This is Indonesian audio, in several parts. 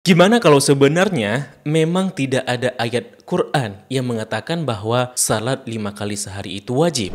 Gimana kalau sebenarnya memang tidak ada ayat Quran yang mengatakan bahwa salat 5 kali sehari itu wajib?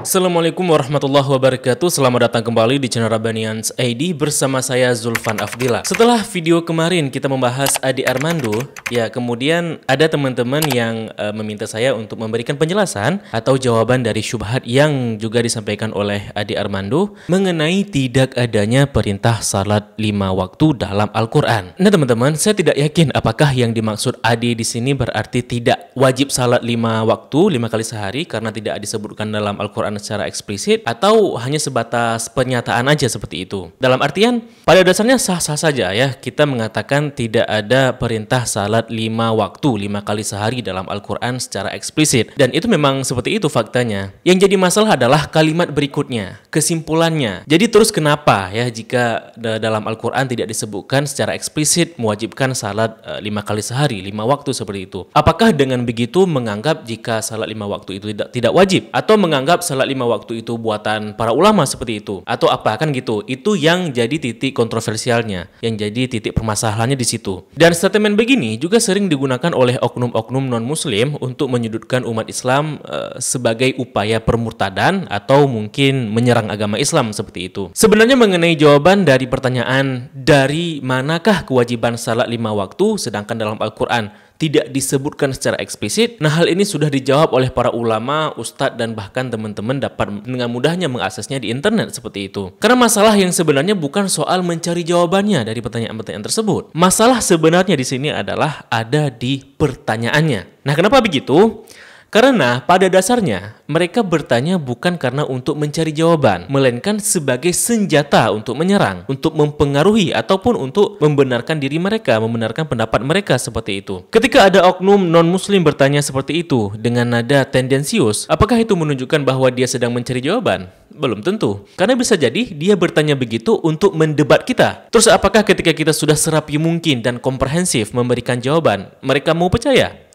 Assalamualaikum warahmatullahi wabarakatuh. Selamat datang kembali di channel Rabbanians ID bersama saya Zulfan Afdillah. Setelah video kemarin kita membahas Adi Armando, ya kemudian ada teman-teman yang meminta saya untuk memberikan penjelasan atau jawaban dari syubhat yang juga disampaikan oleh Adi Armando mengenai tidak adanya perintah salat 5 waktu dalam Al-Quran. Nah teman-teman, saya tidak yakin apakah yang dimaksud Adi di sini berarti tidak wajib salat 5 waktu 5 kali sehari karena tidak disebutkan dalam Al-Quran secara eksplisit, atau hanya sebatas pernyataan aja seperti itu. Dalam artian, pada dasarnya sah-sah saja ya kita mengatakan tidak ada perintah salat 5 waktu 5 kali sehari dalam Al-Quran secara eksplisit. Dan itu memang seperti itu faktanya. Yang jadi masalah adalah kalimat berikutnya, kesimpulannya. Jadi terus kenapa ya jika dalam Al-Quran tidak disebutkan secara eksplisit mewajibkan salat 5 kali sehari, 5 waktu seperti itu? Apakah dengan begitu menganggap jika salat 5 waktu itu tidak wajib? Atau menganggap salat 5 waktu itu buatan para ulama seperti itu? Atau apa kan gitu? Itu yang jadi titik kontroversialnya, yang jadi titik permasalahannya di situ. Dan statement begini juga sering digunakan oleh oknum-oknum non-muslim untuk menyudutkan umat Islam sebagai upaya permurtadan atau mungkin menyerang agama Islam seperti itu. Sebenarnya mengenai jawaban dari pertanyaan dari manakah kewajiban salat 5 waktu sedangkan dalam Al-Quran tidak disebutkan secara eksplisit. Nah, hal ini sudah dijawab oleh para ulama, ustadz, dan bahkan teman-teman dapat dengan mudahnya mengaksesnya di internet seperti itu. Karena masalah yang sebenarnya bukan soal mencari jawabannya dari pertanyaan-pertanyaan tersebut. Masalah sebenarnya di sini adalah ada di pertanyaannya. Nah, kenapa begitu? Karena pada dasarnya mereka bertanya bukan karena untuk mencari jawaban, melainkan sebagai senjata untuk menyerang, untuk mempengaruhi ataupun untuk membenarkan diri mereka, membenarkan pendapat mereka seperti itu. Ketika ada oknum non-muslim bertanya seperti itu dengan nada tendensius, apakah itu menunjukkan bahwa dia sedang mencari jawaban? Belum tentu. Karena bisa jadi dia bertanya begitu untuk mendebat kita. Terus apakah ketika kita sudah serapi mungkin dan komprehensif memberikan jawaban, mereka mau percaya?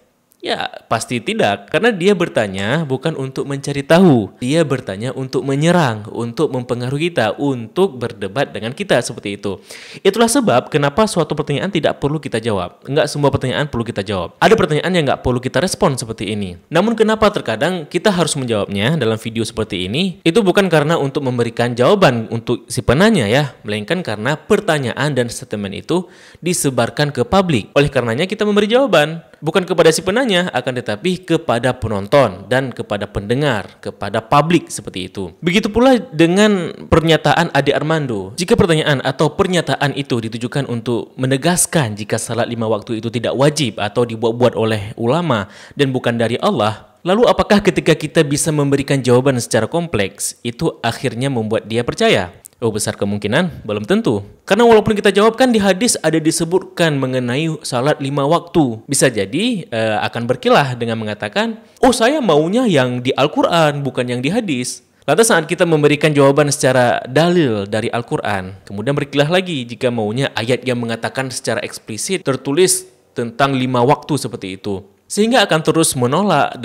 Ya, pasti tidak. Karena dia bertanya bukan untuk mencari tahu. Dia bertanya untuk menyerang, untuk mempengaruhi kita, untuk berdebat dengan kita seperti itu. Itulah sebab kenapa suatu pertanyaan tidak perlu kita jawab. Enggak semua pertanyaan perlu kita jawab. Ada pertanyaan yang enggak perlu kita respon seperti ini. Namun kenapa terkadang kita harus menjawabnya dalam video seperti ini? Itu bukan karena untuk memberikan jawaban untuk si penanya ya, melainkan karena pertanyaan dan statement itu disebarkan ke publik. Oleh karenanya kita memberi jawaban. Bukan kepada si penanya, akan tetapi kepada penonton dan kepada pendengar, kepada publik seperti itu. Begitu pula dengan pernyataan Adi Armando. Jika pertanyaan atau pernyataan itu ditujukan untuk menegaskan jika salat 5 waktu itu tidak wajib atau dibuat-buat oleh ulama dan bukan dari Allah, lalu apakah ketika kita bisa memberikan jawaban secara kompleks, itu akhirnya membuat dia percaya? Oh, besar kemungkinan belum tentu. Karena walaupun kita jawabkan di hadis ada disebutkan mengenai salat 5 waktu, bisa jadi akan berkilah dengan mengatakan, oh saya maunya yang di Al-Quran bukan yang di hadis. Lantas saat kita memberikan jawaban secara dalil dari Al-Quran, kemudian berkilah lagi jika maunya ayat yang mengatakan secara eksplisit tertulis tentang 5 waktu seperti itu. Sehingga akan terus menolak,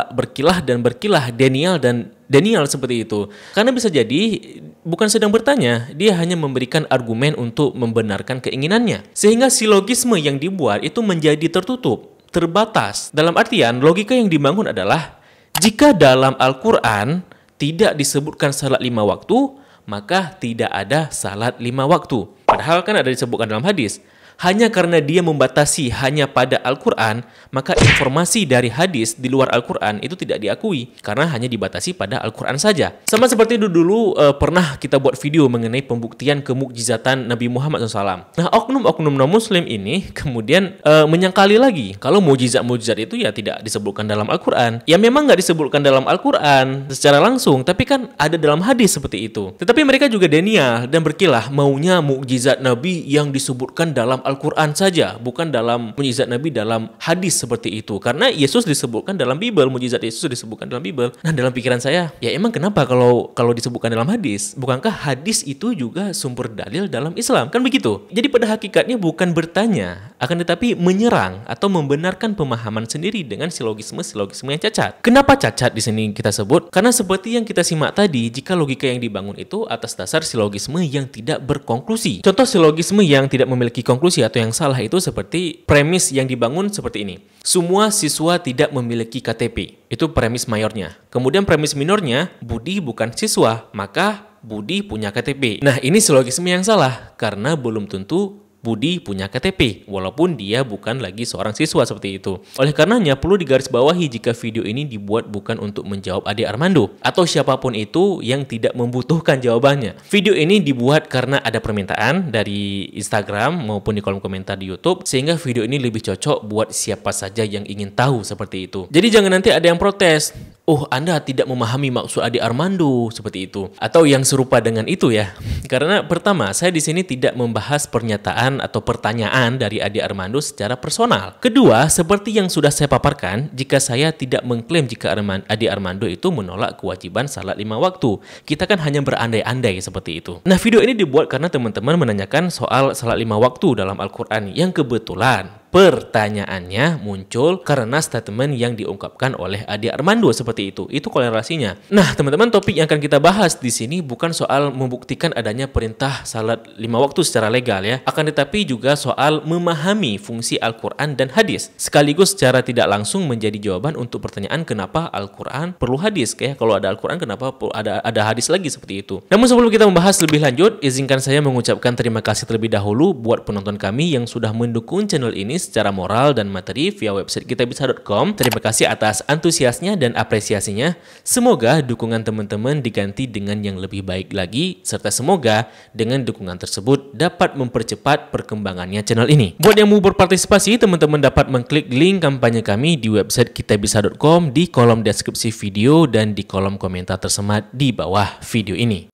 berkilah dan berkilah, Daniel seperti itu. Karena bisa jadi bukan sedang bertanya, dia hanya memberikan argumen untuk membenarkan keinginannya. Sehingga silogisme yang dibuat itu menjadi tertutup, terbatas. Dalam artian logika yang dibangun adalah jika dalam Al-Quran tidak disebutkan salat 5 waktu, maka tidak ada salat 5 waktu. Padahal kan ada disebutkan dalam hadis. Hanya karena dia membatasi hanya pada Al-Quran, maka informasi dari hadis di luar Al-Quran itu tidak diakui karena hanya dibatasi pada Al-Quran saja. Sama seperti dulu pernah kita buat video mengenai pembuktian kemukjizatan Nabi Muhammad SAW. Nah, oknum-oknum non-muslim ini kemudian menyangkali lagi kalau mukjizat-mukjizat itu ya tidak disebutkan dalam Al-Quran. Ya memang nggak disebutkan dalam Al-Quran secara langsung, tapi kan ada dalam hadis seperti itu. Tetapi mereka juga denial dan berkilah maunya mukjizat Nabi yang disebutkan dalam Al-Quran saja, bukan dalam mukjizat Nabi dalam hadis seperti itu. Karena Yesus disebutkan dalam Bible, mukjizat Yesus disebutkan dalam Bible. Nah, dalam pikiran saya, ya emang kenapa kalau disebutkan dalam hadis? Bukankah hadis itu juga sumber dalil dalam Islam? Kan begitu. Jadi pada hakikatnya bukan bertanya akan tetapi menyerang atau membenarkan pemahaman sendiri dengan silogisme-silogisme yang cacat. Kenapa cacat di sini kita sebut? Karena seperti yang kita simak tadi, jika logika yang dibangun itu atas dasar silogisme yang tidak berkonklusi. Contoh silogisme yang tidak memiliki konklusi atau yang salah itu seperti premis yang dibangun seperti ini. Semua siswa tidak memiliki KTP. Itu premis mayornya. Kemudian premis minornya, Budi bukan siswa, maka Budi punya KTP. Nah, ini silogisme yang salah karena belum tentu Budi punya KTP, walaupun dia bukan lagi seorang siswa seperti itu. Oleh karenanya, perlu digarisbawahi jika video ini dibuat bukan untuk menjawab Ade Armando atau siapapun itu yang tidak membutuhkan jawabannya. Video ini dibuat karena ada permintaan dari Instagram maupun di kolom komentar di YouTube, sehingga video ini lebih cocok buat siapa saja yang ingin tahu seperti itu. Jadi jangan nanti ada yang protes, "Oh, Anda tidak memahami maksud Ade Armando," seperti itu, atau yang serupa dengan itu ya. Karena pertama, saya di sini tidak membahas pernyataan atau pertanyaan dari Ade Armando secara personal. Kedua, seperti yang sudah saya paparkan, jika saya tidak mengklaim jika Ade Armando itu menolak kewajiban salat 5 waktu. Kita kan hanya berandai-andai seperti itu. Nah, video ini dibuat karena teman-teman menanyakan soal salat 5 waktu dalam Al-Quran yang kebetulan pertanyaannya muncul karena statement yang diungkapkan oleh Ade Armando seperti itu. Itu korelasinya. Nah, teman-teman, topik yang akan kita bahas di sini bukan soal membuktikan adanya perintah salat 5 waktu secara legal ya, akan tetapi juga soal memahami fungsi Al-Quran dan hadis. Sekaligus secara tidak langsung menjadi jawaban untuk pertanyaan kenapa Al-Quran perlu hadis. Kayak kalau ada Al-Quran kenapa ada hadis lagi seperti itu. Namun sebelum kita membahas lebih lanjut, izinkan saya mengucapkan terima kasih terlebih dahulu buat penonton kami yang sudah mendukung channel ini secara moral dan materi via website kitabisa.com. Terima kasih atas antusiasnya dan apresiasinya. Semoga dukungan teman-teman diganti dengan yang lebih baik lagi, serta semoga dengan dukungan tersebut dapat mempercepat perkembangannya channel ini. Buat yang mau berpartisipasi, teman-teman dapat mengklik link kampanye kami di website kitabisa.com di kolom deskripsi video dan di kolom komentar tersemat di bawah video ini.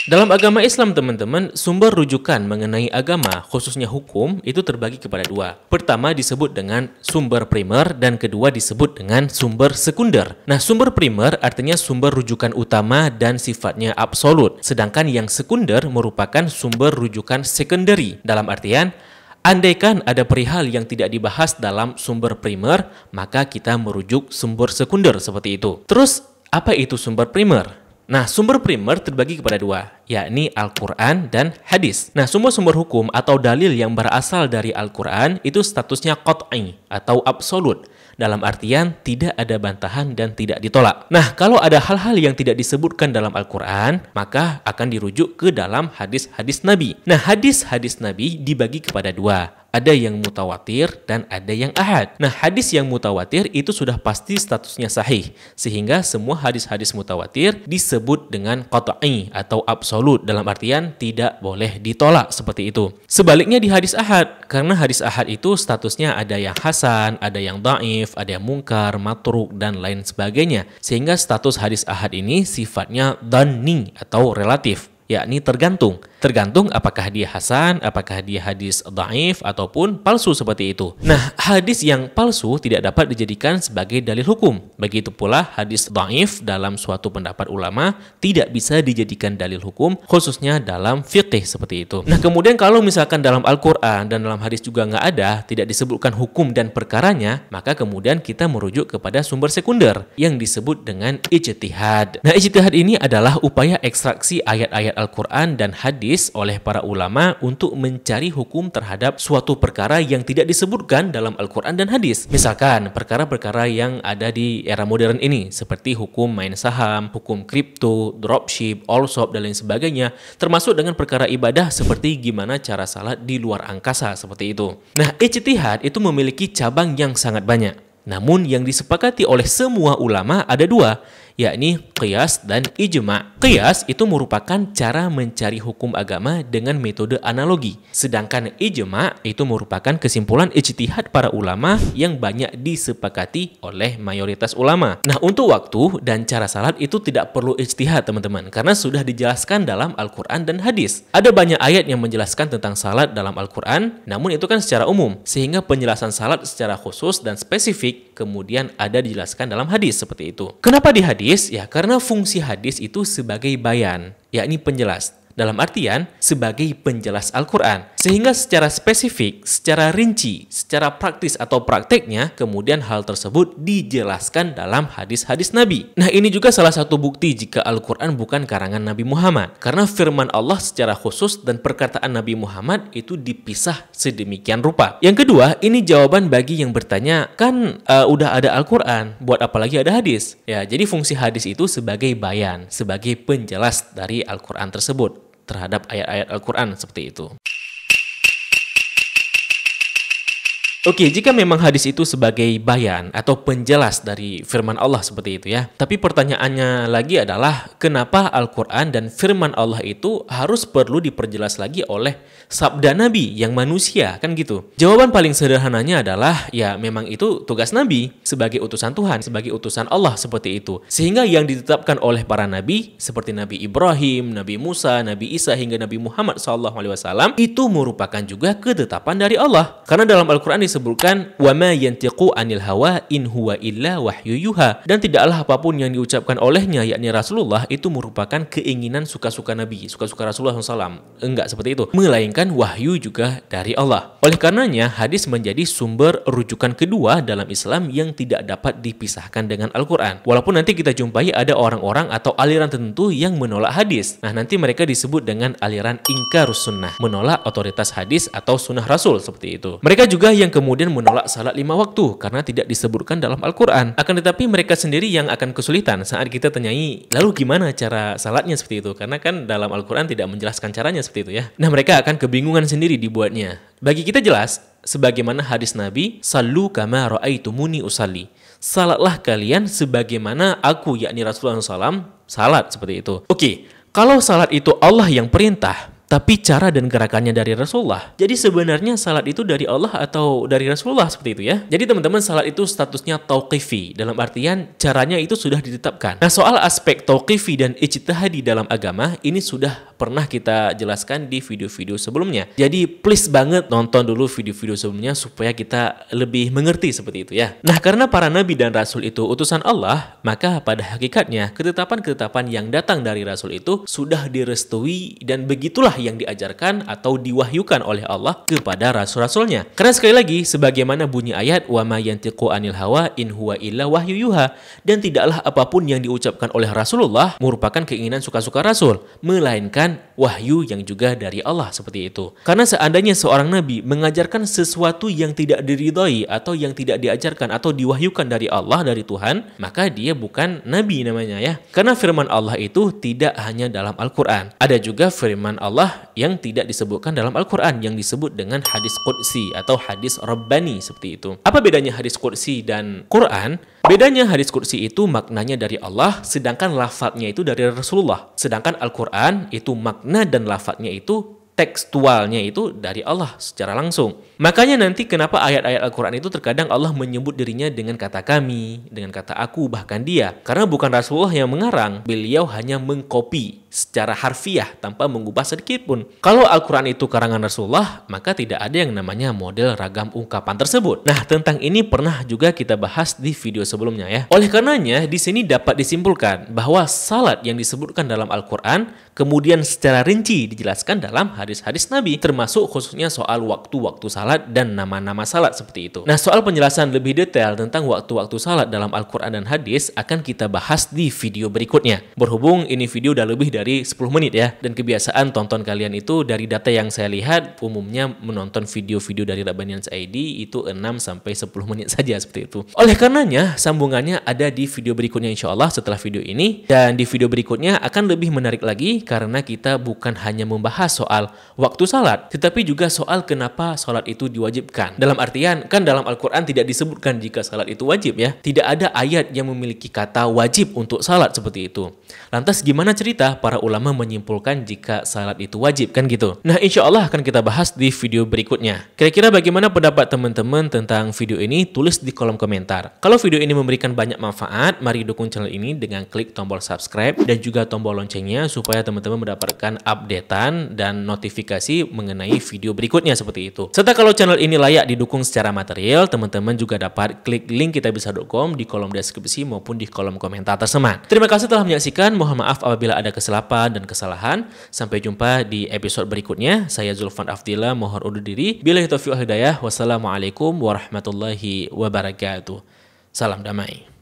Dalam agama Islam, teman-teman, sumber rujukan mengenai agama, khususnya hukum, itu terbagi kepada dua. Pertama disebut dengan sumber primer dan kedua disebut dengan sumber sekunder. Nah, sumber primer artinya sumber rujukan utama dan sifatnya absolut. Sedangkan yang sekunder merupakan sumber rujukan secondary. Dalam artian, andaikan ada perihal yang tidak dibahas dalam sumber primer, maka kita merujuk sumber sekunder seperti itu. Terus, apa itu sumber primer? Nah, sumber primer terbagi kepada dua, yakni Al-Quran dan hadis. Nah, sumber-sumber hukum atau dalil yang berasal dari Al-Quran itu statusnya qat'i atau absolut. Dalam artian tidak ada bantahan dan tidak ditolak. Nah, kalau ada hal-hal yang tidak disebutkan dalam Al-Quran, maka akan dirujuk ke dalam hadis-hadis Nabi. Nah, hadis-hadis Nabi dibagi kepada dua. Ada yang mutawatir dan ada yang ahad. Nah, hadis yang mutawatir itu sudah pasti statusnya sahih. Sehingga semua hadis-hadis mutawatir disebut dengan qat'i atau absolut. Dalam artian tidak boleh ditolak seperti itu. Sebaliknya di hadis ahad. Karena hadis ahad itu statusnya ada yang hasan, ada yang dhaif, ada yang mungkar, matruk, dan lain sebagainya. Sehingga status hadis ahad ini sifatnya dhanni atau relatif. Yakni tergantung apakah dia hasan, apakah dia hadis dhaif ataupun palsu seperti itu. Nah, hadis yang palsu tidak dapat dijadikan sebagai dalil hukum. Begitu pula hadis dhaif dalam suatu pendapat ulama tidak bisa dijadikan dalil hukum, khususnya dalam fiqih seperti itu. Nah, kemudian kalau misalkan dalam Al-Quran dan dalam hadis juga nggak ada, tidak disebutkan hukum dan perkaranya, maka kemudian kita merujuk kepada sumber sekunder yang disebut dengan ijtihad. Nah, ijtihad ini adalah upaya ekstraksi ayat-ayat Al-Quran dan hadis oleh para ulama untuk mencari hukum terhadap suatu perkara yang tidak disebutkan dalam Al-Quran dan hadis. Misalkan perkara-perkara yang ada di era modern ini seperti hukum main saham, hukum kripto, dropship, all shop, dan lain sebagainya, termasuk dengan perkara ibadah seperti gimana cara salat di luar angkasa seperti itu. Nah, ijtihad itu memiliki cabang yang sangat banyak. Namun yang disepakati oleh semua ulama ada dua, yakni qiyas dan ijma'. Qiyas itu merupakan cara mencari hukum agama dengan metode analogi. Sedangkan ijma' itu merupakan kesimpulan ijtihad para ulama yang banyak disepakati oleh mayoritas ulama. Nah, untuk waktu dan cara salat itu tidak perlu ijtihad, teman-teman, karena sudah dijelaskan dalam Al-Quran dan hadis. Ada banyak ayat yang menjelaskan tentang salat dalam Al-Quran, namun itu kan secara umum, sehingga penjelasan salat secara khusus dan spesifik kemudian ada dijelaskan dalam hadis seperti itu. Kenapa di hadis? Ya, karena fungsi hadis itu sebagai bayan, yakni penjelas. Dalam artian sebagai penjelas Al-Quran. Sehingga secara spesifik, secara rinci, secara praktis atau prakteknya, kemudian hal tersebut dijelaskan dalam hadis-hadis Nabi. Nah, ini juga salah satu bukti jika Al-Quran bukan karangan Nabi Muhammad. Karena firman Allah secara khusus dan perkataan Nabi Muhammad itu dipisah sedemikian rupa. Yang kedua, ini jawaban bagi yang bertanya, kan udah ada Al-Quran, buat apa lagi ada hadis? Ya, jadi fungsi hadis itu sebagai bayan, sebagai penjelas dari Al-Quran tersebut terhadap ayat-ayat Al-Quran seperti itu. Oke, jika memang hadis itu sebagai bayan atau penjelas dari firman Allah seperti itu ya. Tapi pertanyaannya lagi adalah, kenapa Al-Quran dan firman Allah itu harus perlu diperjelas lagi oleh sabda Nabi yang manusia, kan gitu? Jawaban paling sederhananya adalah, ya memang itu tugas Nabi sebagai utusan Tuhan, sebagai utusan Allah seperti itu. Sehingga yang ditetapkan oleh para Nabi, seperti Nabi Ibrahim, Nabi Musa, Nabi Isa, hingga Nabi Muhammad SAW, itu merupakan juga ketetapan dari Allah. Karena dalam Al-Quran disebutkan wa ma yantiqu anil hawa in huwa illa wahyu yuha, dan tidaklah apapun yang diucapkan olehnya yakni Rasulullah itu merupakan keinginan suka-suka Nabi, suka-suka Rasulullah SAW. Enggak seperti itu, melainkan wahyu juga dari Allah. Oleh karenanya hadis menjadi sumber rujukan kedua dalam Islam yang tidak dapat dipisahkan dengan Al-Quran. Walaupun nanti kita jumpai ada orang-orang atau aliran tertentu yang menolak hadis. Nah, nanti mereka disebut dengan aliran ingkarus sunnah, menolak otoritas hadis atau sunnah Rasul seperti itu. Mereka juga yang kemudian menolak salat 5 waktu karena tidak disebutkan dalam Al-Quran. Akan tetapi mereka sendiri yang akan kesulitan saat kita tanyai, lalu gimana cara salatnya seperti itu? Karena kan dalam Al-Quran tidak menjelaskan caranya seperti itu ya. Nah, mereka akan kebingungan sendiri dibuatnya. Bagi kita jelas, sebagaimana hadis Nabi, sallu kama ra'aitumuni usalli. Salatlah kalian sebagaimana aku yakni Rasulullah SAW salat seperti itu. Oke, kalau salat itu Allah yang perintah, tapi cara dan gerakannya dari Rasulullah. Jadi sebenarnya salat itu dari Allah atau dari Rasulullah seperti itu ya. Jadi teman-teman, salat itu statusnya tauqifi. Dalam artian caranya itu sudah ditetapkan. Nah, soal aspek tauqifi dan ijtihadi dalam agama ini sudah pernah kita jelaskan di video-video sebelumnya. Jadi please banget nonton dulu video-video sebelumnya supaya kita lebih mengerti seperti itu ya. Nah, karena para nabi dan rasul itu utusan Allah, maka pada hakikatnya ketetapan-ketetapan yang datang dari rasul itu sudah direstui dan begitulah yang diajarkan atau diwahyukan oleh Allah kepada rasul-rasulnya. Karena sekali lagi, sebagaimana bunyi ayat wa ma yantiqu anil hawa in huwa illa wahyu yuha, dan tidaklah apapun yang diucapkan oleh Rasulullah merupakan keinginan suka-suka Rasul, melainkan wahyu yang juga dari Allah seperti itu. Karena seandainya seorang nabi mengajarkan sesuatu yang tidak diridhai atau yang tidak diajarkan atau diwahyukan dari Allah, dari Tuhan, maka dia bukan nabi namanya ya. Karena firman Allah itu tidak hanya dalam Al-Quran. Ada juga firman Allah yang tidak disebutkan dalam Al-Quran, yang disebut dengan hadis qudsi atau hadis rabbani seperti itu. Apa bedanya hadis qudsi dan Quran? Bedanya hadis qudsi itu maknanya dari Allah, sedangkan lafadznya itu dari Rasulullah. Sedangkan Al-Quran itu makna dan lafadznya itu tekstualnya itu dari Allah secara langsung. Makanya nanti kenapa ayat-ayat Al-Quran itu terkadang Allah menyebut dirinya dengan kata kami, dengan kata aku, bahkan dia. Karena bukan Rasulullah yang mengarang, beliau hanya mengkopi secara harfiah tanpa mengubah sedikit pun. Kalau Al-Quran itu karangan Rasulullah, maka tidak ada yang namanya model ragam ungkapan tersebut. Nah, tentang ini pernah juga kita bahas di video sebelumnya ya. Oleh karenanya, di sini dapat disimpulkan bahwa salat yang disebutkan dalam Al-Quran kemudian secara rinci dijelaskan dalam hadis-hadis Nabi, termasuk khususnya soal waktu-waktu salat dan nama-nama salat seperti itu. Nah, soal penjelasan lebih detail tentang waktu-waktu salat dalam Al-Quran dan hadis akan kita bahas di video berikutnya. Berhubung ini video udah lebih dari 10 menit ya, dan kebiasaan tonton kalian itu dari data yang saya lihat umumnya menonton video-video dari Rabbanians ID itu 6-10 menit saja seperti itu. Oleh karenanya, sambungannya ada di video berikutnya insya Allah setelah video ini, dan di video berikutnya akan lebih menarik lagi karena kita bukan hanya membahas soal waktu salat, tetapi juga soal kenapa salat itu diwajibkan. Dalam artian, kan dalam Al-Quran tidak disebutkan jika salat itu wajib ya. Tidak ada ayat yang memiliki kata wajib untuk salat seperti itu. Lantas gimana cerita para ulama menyimpulkan jika salat itu wajib, kan gitu. Nah, insya Allah akan kita bahas di video berikutnya. Kira-kira bagaimana pendapat teman-teman tentang video ini? Tulis di kolom komentar. Kalau video ini memberikan banyak manfaat, mari dukung channel ini dengan klik tombol subscribe dan juga tombol loncengnya supaya teman-teman mendapatkan updatean dan notifikasi mengenai video berikutnya seperti itu. Serta kalau channel ini layak didukung secara material, teman-teman juga dapat klik link kitabisa.com di kolom deskripsi maupun di kolom komentar tersemat. Terima kasih telah menyaksikan. Mohon maaf apabila ada kesalahan. kesilapan dan kesalahan. Sampai jumpa di episode berikutnya. Saya Zulfan Afdillah, mohon undur diri. Billahi taufiq wal hidayah. Wassalamualaikum warahmatullahi wabarakatuh. Salam damai.